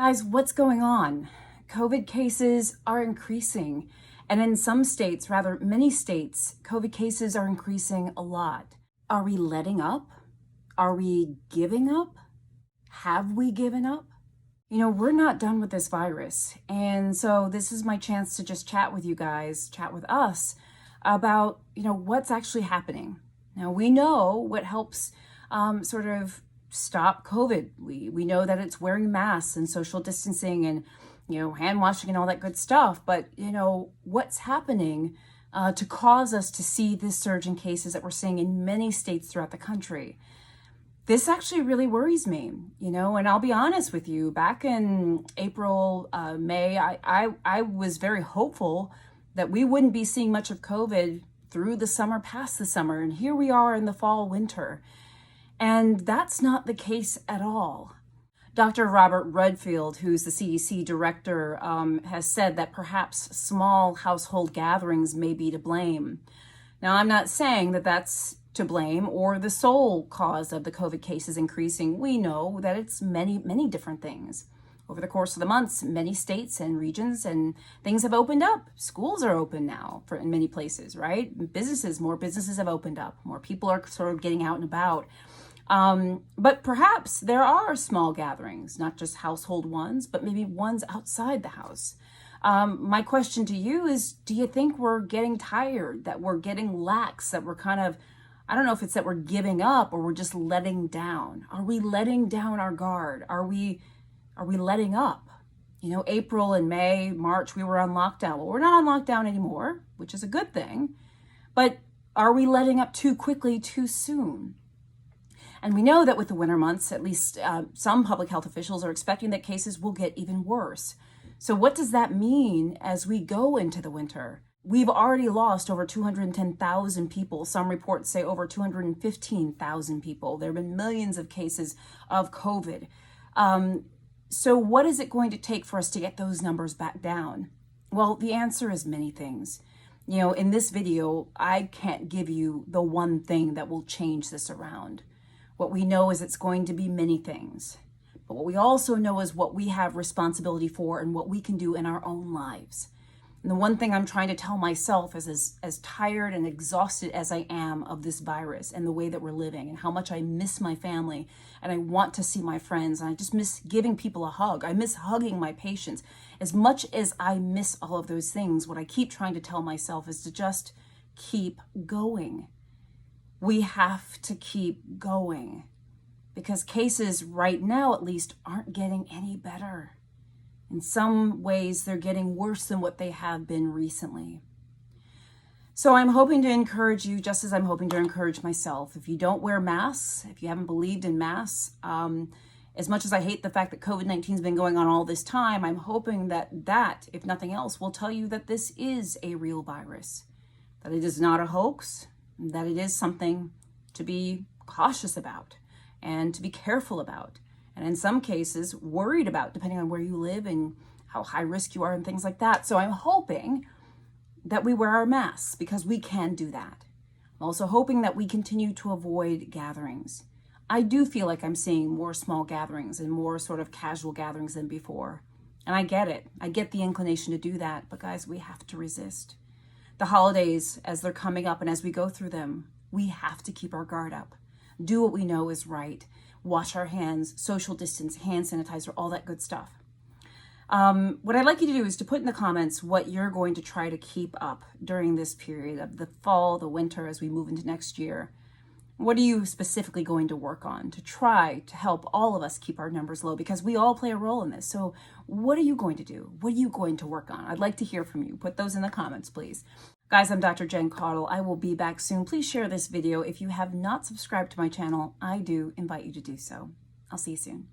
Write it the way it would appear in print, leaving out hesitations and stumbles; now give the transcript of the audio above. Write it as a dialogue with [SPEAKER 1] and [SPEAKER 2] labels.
[SPEAKER 1] Guys, what's going on? COVID cases are increasing, and in some states, rather many states, COVID cases are increasing a lot. Are we letting up? Are we giving up? Have we given up? You know, we're not done with this virus, and so this is my chance to just chat with you guys, chat with us about, what's actually happening. Now, we know what helps sort of stop COVID. We know that it's wearing masks and social distancing and, hand washing and all that good stuff. But, what's happening to cause us to see this surge in cases that we're seeing in many states throughout the country? This actually really worries me, and I'll be honest with you, back in April, May, I was very hopeful that we wouldn't be seeing much of COVID through the summer, past the summer. And here we are in the fall, winter. And that's not the case at all. Dr. Robert Redfield, who's the CDC director, has said that perhaps small household gatherings may be to blame. Now, I'm not saying that that's to blame or the sole cause of the COVID cases increasing. We know that it's many, many different things. Over the course of the months, many states and regions and things have opened up. Schools are open now in many places, right? More businesses have opened up. More people are sort of getting out and about. But perhaps there are small gatherings, not just household ones, but maybe ones outside the house. My question to you is, do you think we're getting tired, that we're getting lax, that we're kind of, I don't know if it's that we're giving up or we're just letting down? Are we letting down our guard? Are we letting up? April and May, March, we were on lockdown. Well, we're not on lockdown anymore, which is a good thing. But are we letting up too quickly, too soon? And we know that with the winter months, at least some public health officials are expecting that cases will get even worse. So what does that mean as we go into the winter? We've already lost over 210,000 people. Some reports say over 215,000 people. There have been millions of cases of COVID. So what is it going to take for us to get those numbers back down? Well, the answer is many things. In this video, I can't give you the one thing that will change this around. What we know is it's going to be many things. But what we also know is what we have responsibility for and what we can do in our own lives. And the one thing I'm trying to tell myself is as tired and exhausted as I am of this virus and the way that we're living and how much I miss my family and I want to see my friends and I just miss giving people a hug. I miss hugging my patients. As much as I miss all of those things, what I keep trying to tell myself is to just keep going. We have to keep going because cases right now, at least, aren't getting any better. In some ways, they're getting worse than what they have been recently. So I'm hoping to encourage you, just as I'm hoping to encourage myself. If you don't wear masks, if you haven't believed in masks, as much as I hate the fact that COVID-19 has been going on all this time, I'm hoping that, if nothing else, will tell you that this is a real virus, that it is not a hoax, that it is something to be cautious about and to be careful about. And in some cases, worried about, depending on where you live and how high risk you are and things like that. So I'm hoping that we wear our masks because we can do that. I'm also hoping that we continue to avoid gatherings. I do feel like I'm seeing more small gatherings and more sort of casual gatherings than before. And I get it. I get the inclination to do that. But guys, we have to resist. The holidays, as they're coming up and as we go through them, we have to keep our guard up. Do what we know is right. Wash our hands, social distance, hand sanitizer, all that good stuff. What I'd like you to do is to put in the comments what you're going to try to keep up during this period of the fall, the winter, as we move into next year. What are you specifically going to work on to try to help all of us keep our numbers low? Because we all play a role in this. So what are you going to do? What are you going to work on? I'd like to hear from you. Put those in the comments, please. Guys, I'm Dr. Jen Caudle. I will be back soon. Please share this video. If you have not subscribed to my channel, I do invite you to do so. I'll see you soon.